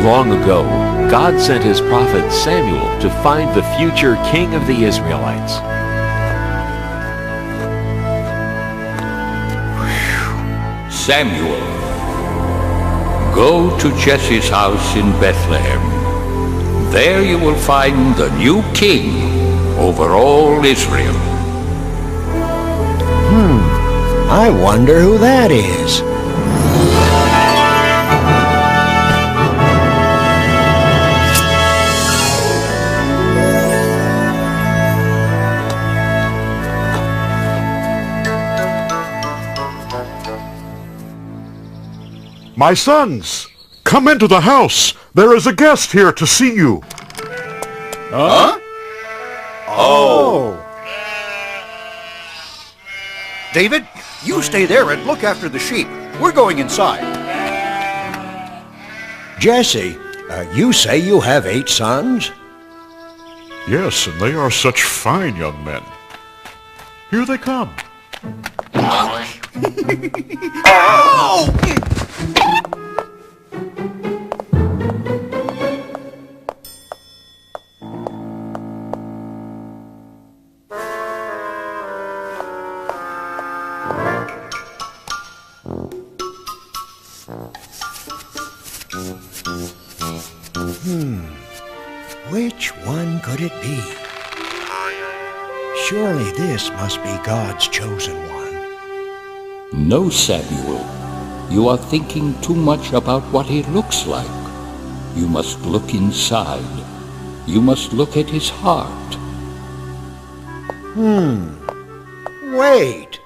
Long ago, God sent his prophet Samuel to find the future king of the Israelites. Samuel, go to Jesse's house in Bethlehem. There you will find the new king over all Israel. I wonder who that is. My sons, come into the house. There is a guest here to see you. Huh? Oh. David, you stay there and look after the sheep. We're going inside. Jesse, you say you have 8 sons? Yes, and they are such fine young men. Here they come. Oh! Which one could it be? Surely this must be God's chosen one. No, Samuel. You are thinking too much about what he looks like. You must look inside. You must look at his heart. Wait.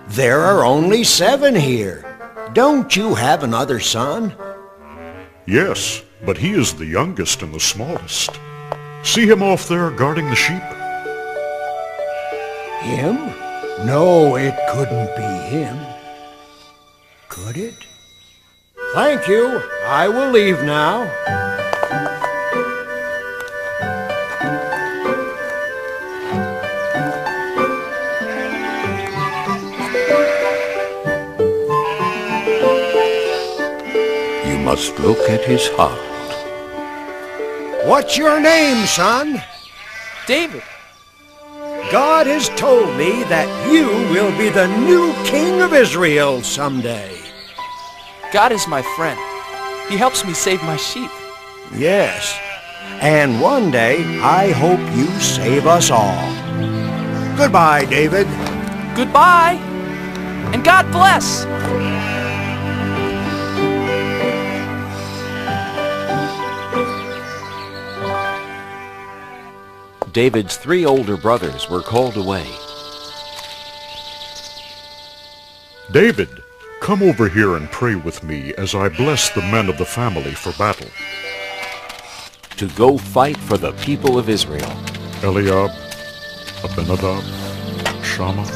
There are only 7 here. Don't you have another son? Yes, but he is the youngest and the smallest. See him off there guarding the sheep? Him? No, it couldn't be him. Could it? Thank you. I will leave now. You must look at his heart. What's your name, son? David. God has told me that you will be the new king of Israel someday. God is my friend. He helps me save my sheep. Yes, and one day I hope you save us all. Goodbye, David. Goodbye, and God bless. David's 3 older brothers were called away. David, come over here and pray with me as I bless the men of the family for battle. To go fight for the people of Israel. Eliab, Abinadab, Shammah,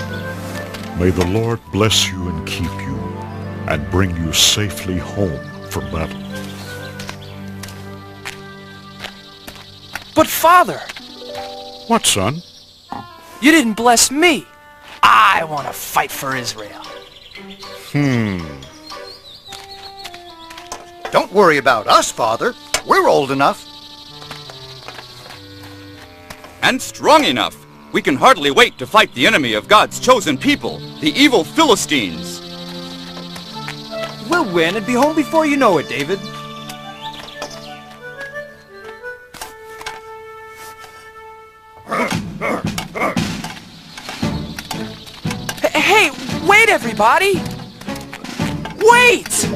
may the Lord bless you and keep you, and bring you safely home from battle. But Father, What, son? you didn't bless me. I want to fight for Israel. Don't worry about us, Father. We're old enough. And strong enough. We can hardly wait to fight the enemy of God's chosen people, the evil Philistines. We'll win and be home before you know it, David. Hey, wait, everybody! Wait!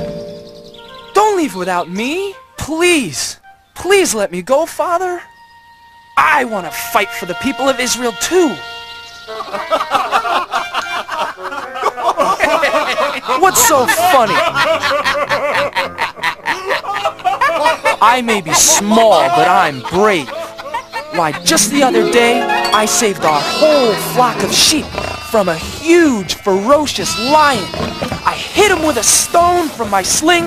Don't leave without me. Please. Please let me go, Father. I want to fight for the people of Israel, too. What's so funny? I may be small, but I'm brave. Why, just the other day, I saved our whole flock of sheep from a huge, ferocious lion. I hit him with a stone from my sling,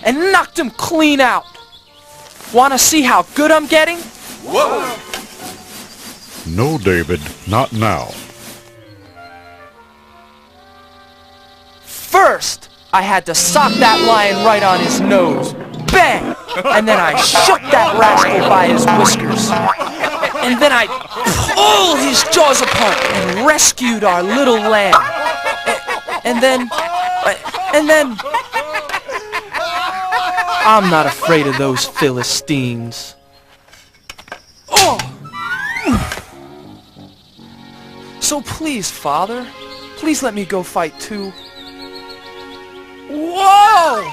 and knocked him clean out. Want to see how good I'm getting? Whoa! No, David, not now. First, I had to sock that lion right on his nose. bang! And then I shook that rascal by his whiskers. And then I pulled his jaws apart and rescued our little lamb. And then... I'm not afraid of those Philistines. Oh! So please, Father, please let me go fight too. Whoa!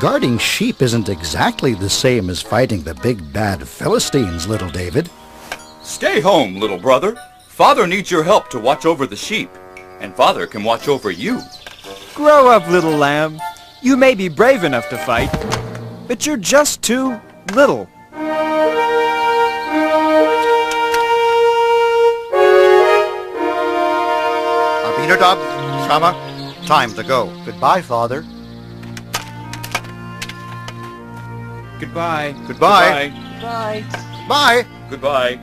Guarding sheep isn't exactly the same as fighting the big bad Philistines, little David. Stay home, little brother. Father needs your help to watch over the sheep, and Father can watch over you. Grow up, little lamb. You may be brave enough to fight, but you're just too little. Abinadab, Shama, time to go. Goodbye, Father. Goodbye. Goodbye. Bye. Bye. Goodbye.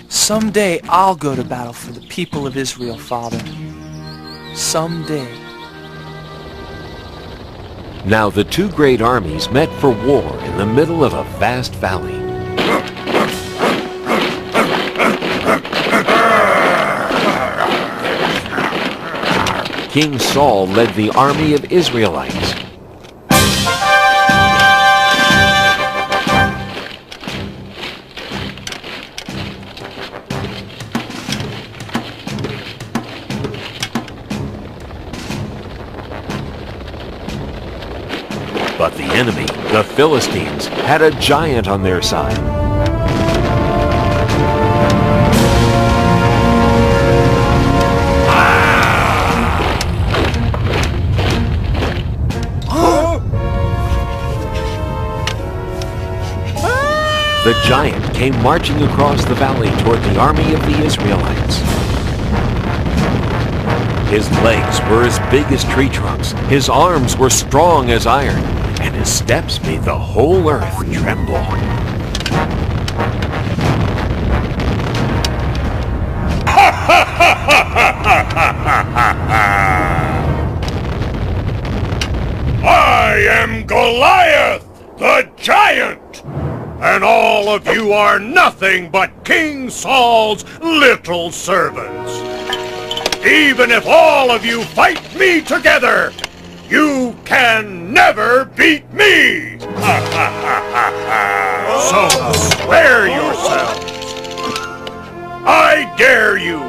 Someday I'll go to battle for the people of Israel, Father. Someday. Now the two great armies met for war in the middle of a vast valley. King Saul led the army of Israelites. But the enemy, the Philistines, had a giant on their side. The giant came marching across the valley toward the army of the Israelites. His legs were as big as tree trunks, his arms were strong as iron, and his steps made the whole earth tremble. I am Goliath, the giant! And all of you are nothing but King Saul's little servants. Even if all of you fight me together, you can never beat me! So spare yourselves. I dare you,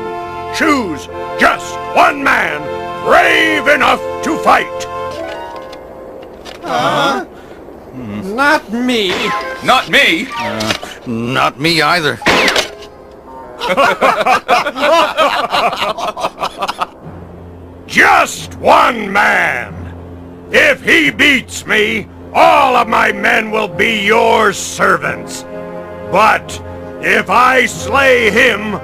choose just one man brave enough to fight. Not me. Not me! Not me either. Just one man! If he beats me, all of my men will be your servants. But if I slay him,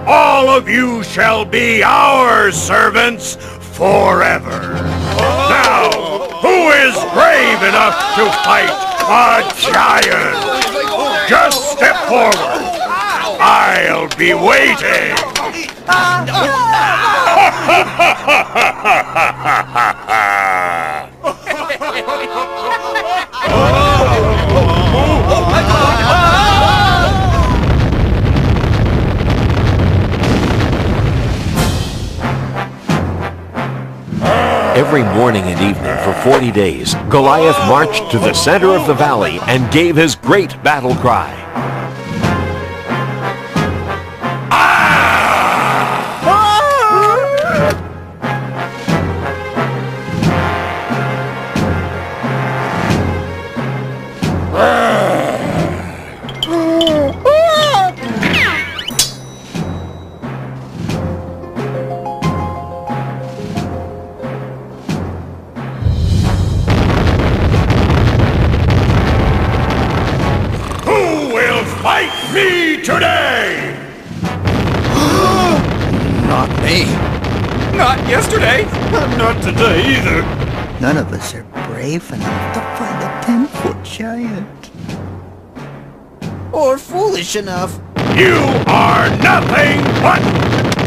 all of you shall be our servants forever. Now, who is brave enough to fight a giant? Just step forward. I'll be waiting. Every morning and evening for 40 days, Goliath marched to the center of the valley and gave his great battle cry. Fight me today! Not me. Not yesterday! Not today either. None of us are brave enough to fight a 10-foot giant. Or foolish enough. You are nothing but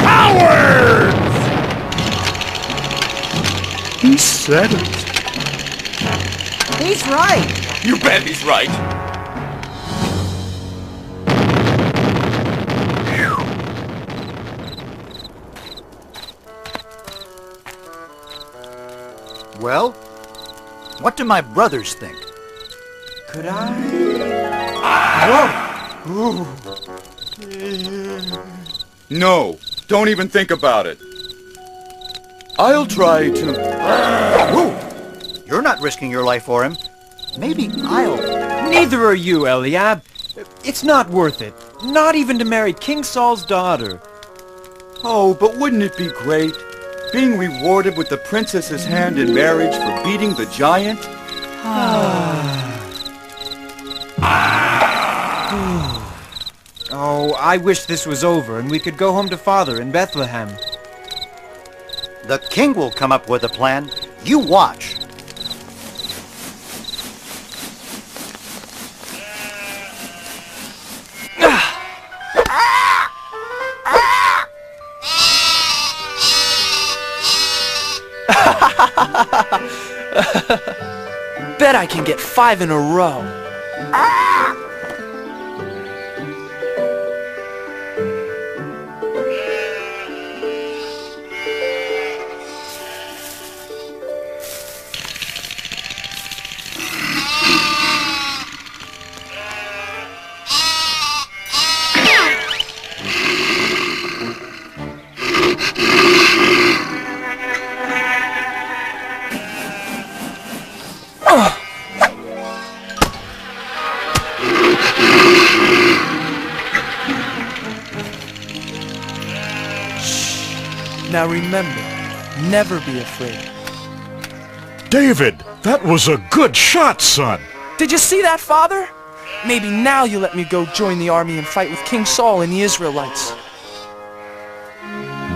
cowards! said it. He's right. You bet he's right. Well, what do my brothers think? Could I? Whoa! No, don't even think about it. I'll try to... Whoa! You're not risking your life for him. Maybe I'll... Neither are you, Eliab. It's not worth it. Not even to marry King Saul's daughter. Oh, but wouldn't it be great? Being rewarded with the princess's hand in marriage for beating the giant? Oh, I wish this was over and we could go home to Father in Bethlehem. The king will come up with a plan. You watch. Bet I can get 5 in a row. Now remember, never be afraid. David, that was a good shot, son. Did you see that, Father? Maybe now you'll let me go join the army and fight with King Saul and the Israelites.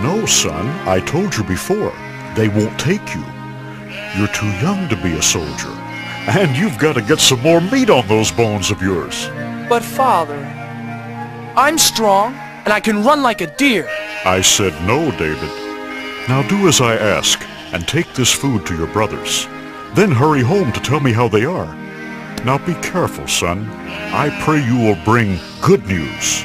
No, son, I told you before. They won't take you. You're too young to be a soldier. And you've got to get some more meat on those bones of yours. But Father, I'm strong and I can run like a deer. I said no, David. Now do as I ask, and take this food to your brothers. Then hurry home to tell me how they are. Now be careful, son. I pray you will bring good news.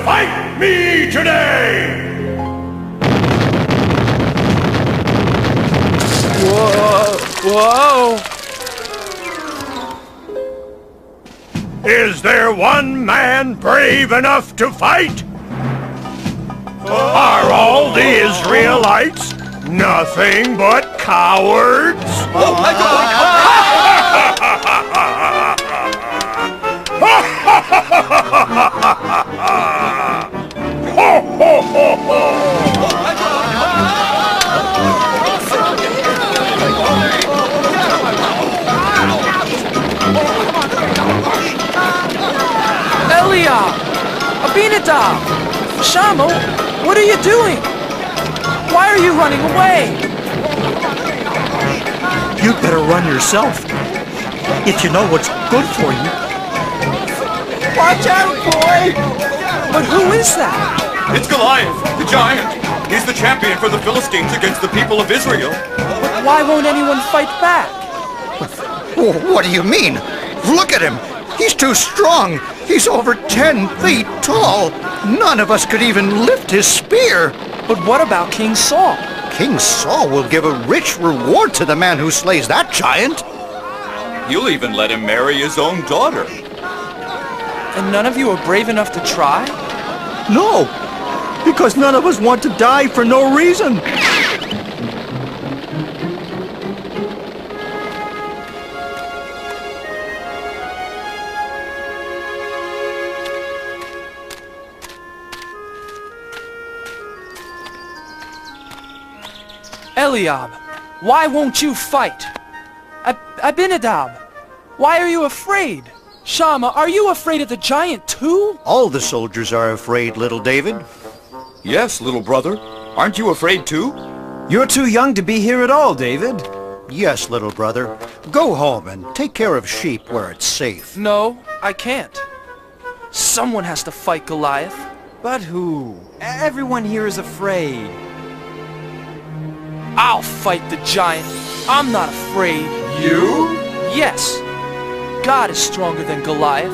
Fight me today! Whoa! Is there one man brave enough to fight? Are all the Israelites nothing but cowards? Oh my God! Eliab! Abinadab! Shamo, what are you doing? Why are you running away? You'd better run yourself. If you know what's good for you. Watch out, boy! But who is that? It's Goliath, the giant. He's the champion for the Philistines against the people of Israel. But why won't anyone fight back? What do you mean? Look at him. He's too strong. He's over 10 feet tall. None of us could even lift his spear. But what about King Saul? King Saul will give a rich reward to the man who slays that giant. You'll even let him marry his own daughter. And none of you are brave enough to try? No, because none of us want to die for no reason. Eliab, why won't you fight? Abinadab, why are you afraid? Shama, are you afraid of the giant too? All the soldiers are afraid, little David. Yes, little brother. Aren't you afraid too? You're too young to be here at all, David. Yes, little brother. Go home and take care of sheep where it's safe. No, I can't. Someone has to fight Goliath. But who? Everyone here is afraid. I'll fight the giant. I'm not afraid. You? Yes. God is stronger than Goliath.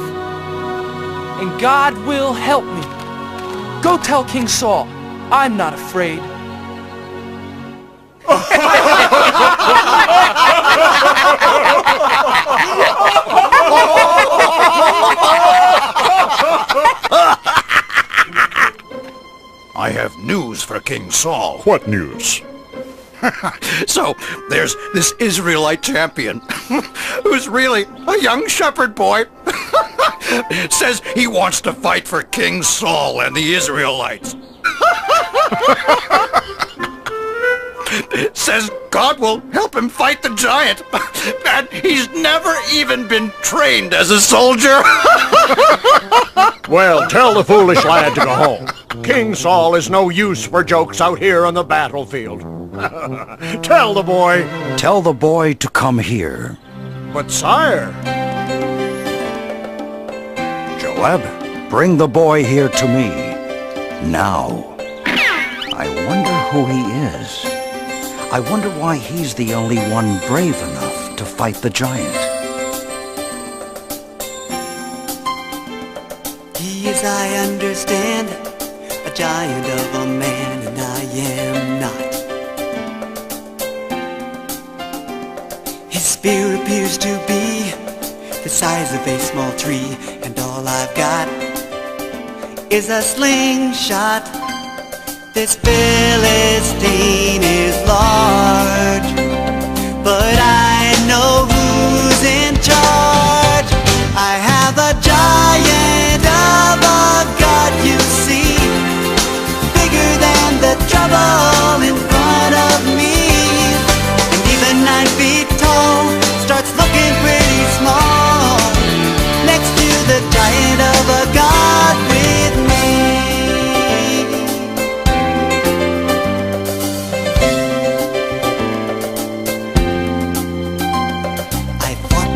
And God will help me. Go tell King Saul, I'm not afraid. I have news for King Saul. What news? So, there's this Israelite champion, who's really a young shepherd boy. Says he wants to fight for King Saul and the Israelites. Says God will help him fight the giant. And he's never even been trained as a soldier. Well, tell the foolish lad to go home. King Saul is no use for jokes out here on the battlefield. Tell the boy. Tell the boy to come here. But sire... Joab, bring the boy here to me. Now. I wonder who he is. I wonder why he's the only one brave enough to fight the giant. He is, I understand, a giant of a man, and I am not. His spear appears to be the size of a small tree, and all I've got is a slingshot. This Philistine is large, but I know who's in charge. I have a giant of a God, you see, bigger than the trouble in front of me. And even 9 feet tall starts looking pretty small next to the giant of a God with me.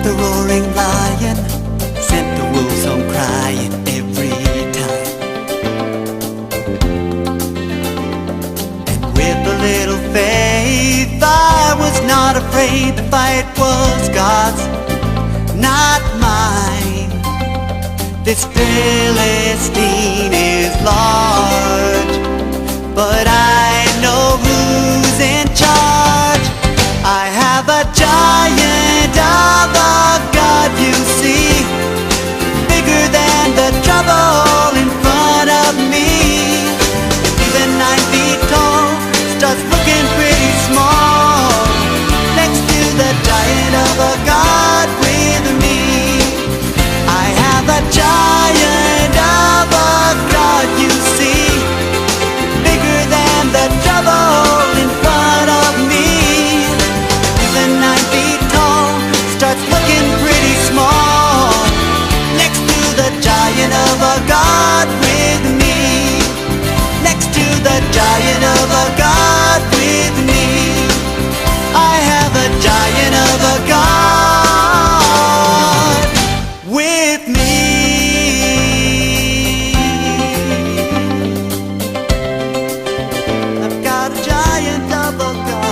The roaring lion sent the wolves home crying every time. And with a little faith I was not afraid. The fight was God's, not mine. This Philistine is large, but I know who's in charge. I have a giant of a God, you see, bigger than the trouble in front of me. Even 9 feet tall starts looking pretty small next to the giant of a God with me. I have a giant of a God, you see, bigger than the trouble in front of me. 9 feet tall starts looking pretty small next to the giant of a God with me. Next to the giant of a God with me. I have a giant of a God with me. I've got a giant of a God.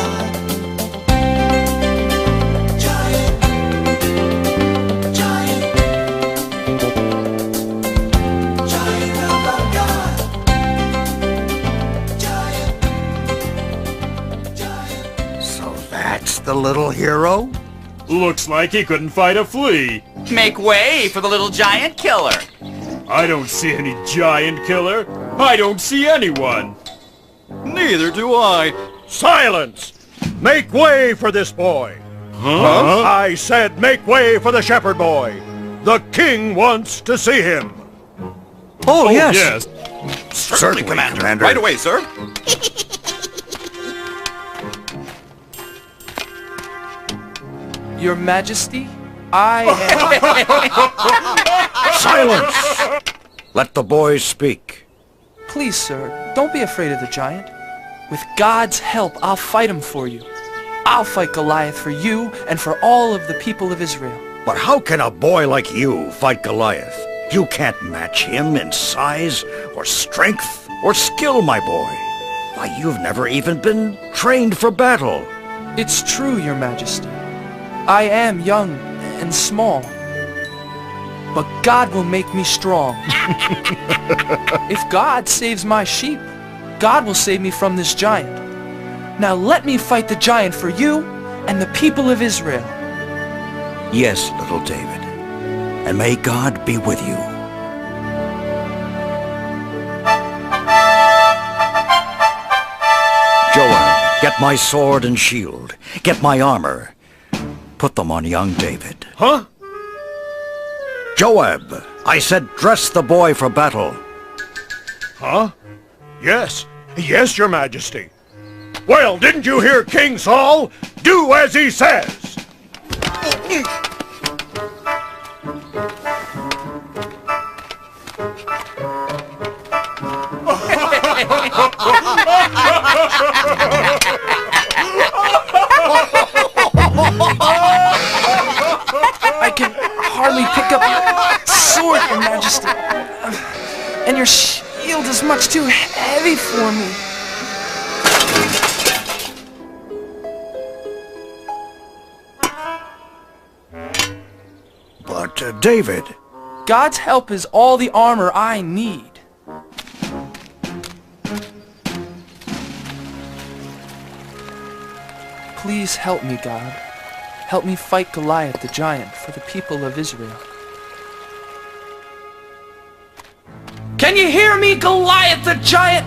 The little hero? Looks like he couldn't fight a flea. Make way for the little giant killer. I don't see any giant killer. I don't see anyone. Neither do I. Silence! Make way for this boy. Huh? I said make way for the shepherd boy. The king wants to see him. Oh, yes. Yes. Certainly, Commander. Right away, sir. Your Majesty, I am... Silence! Let the boy speak. Please, sir, don't be afraid of the giant. With God's help, I'll fight him for you. I'll fight Goliath for you and for all of the people of Israel. But how can a boy like you fight Goliath? You can't match him in size, or strength, or skill, my boy. Why, you've never even been trained for battle. It's true, Your Majesty. I am young and small. But God will make me strong. If God saves my sheep, God will save me from this giant. Now let me fight the giant for you and the people of Israel. Yes, little David. And may God be with you. Joab, get my sword and shield. Get my armor. Put them on young David. Huh? Joab, I said dress the boy for battle. Huh? Yes. Yes, Your Majesty. Well, didn't you hear King Saul? Do as he says. I can hardly pick up your sword, Your Majesty. And your shield is much too heavy for me. But, David... God's help is all the armor I need. Please help me, God. Help me fight Goliath the giant for the people of Israel. Can you hear me, Goliath the giant?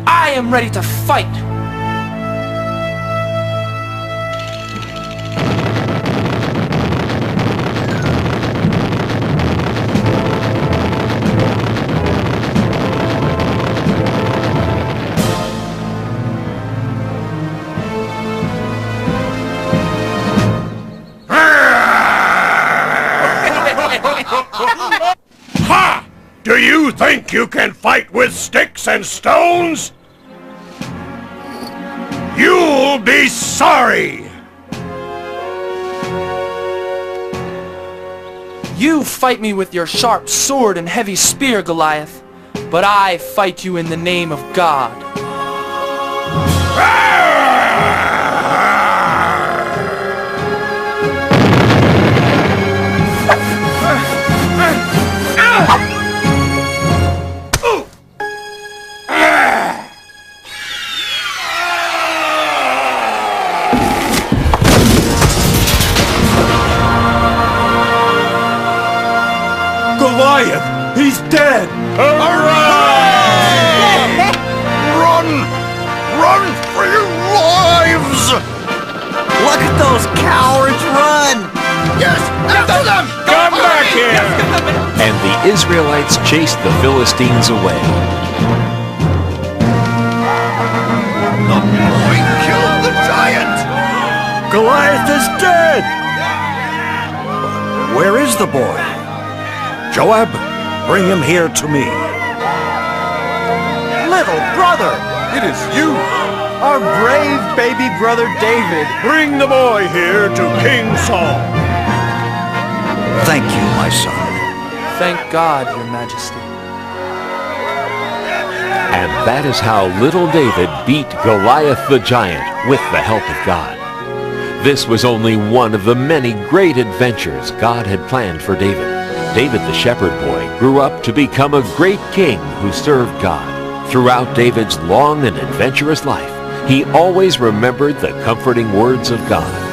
I am ready to fight. Ha! Do you think you can fight with sticks and stones? You'll be sorry! You fight me with your sharp sword and heavy spear, Goliath, but I fight you in the name of God. Goliath! He's dead! Hooray! Run! Run for your lives! Look at those cowards run! Yes! After them! Come back here! And the Israelites chased the Philistines away. The boy killed the giant! Goliath is dead! Where is the boy? Joab, bring him here to me. Little brother! It is you! Our brave baby brother David! Bring the boy here to King Saul. Thank you, my son. Thank God, Your Majesty. And that is how little David beat Goliath the giant with the help of God. This was only one of the many great adventures God had planned for David. David the shepherd boy grew up to become a great king who served God. Throughout David's long and adventurous life, he always remembered the comforting words of God.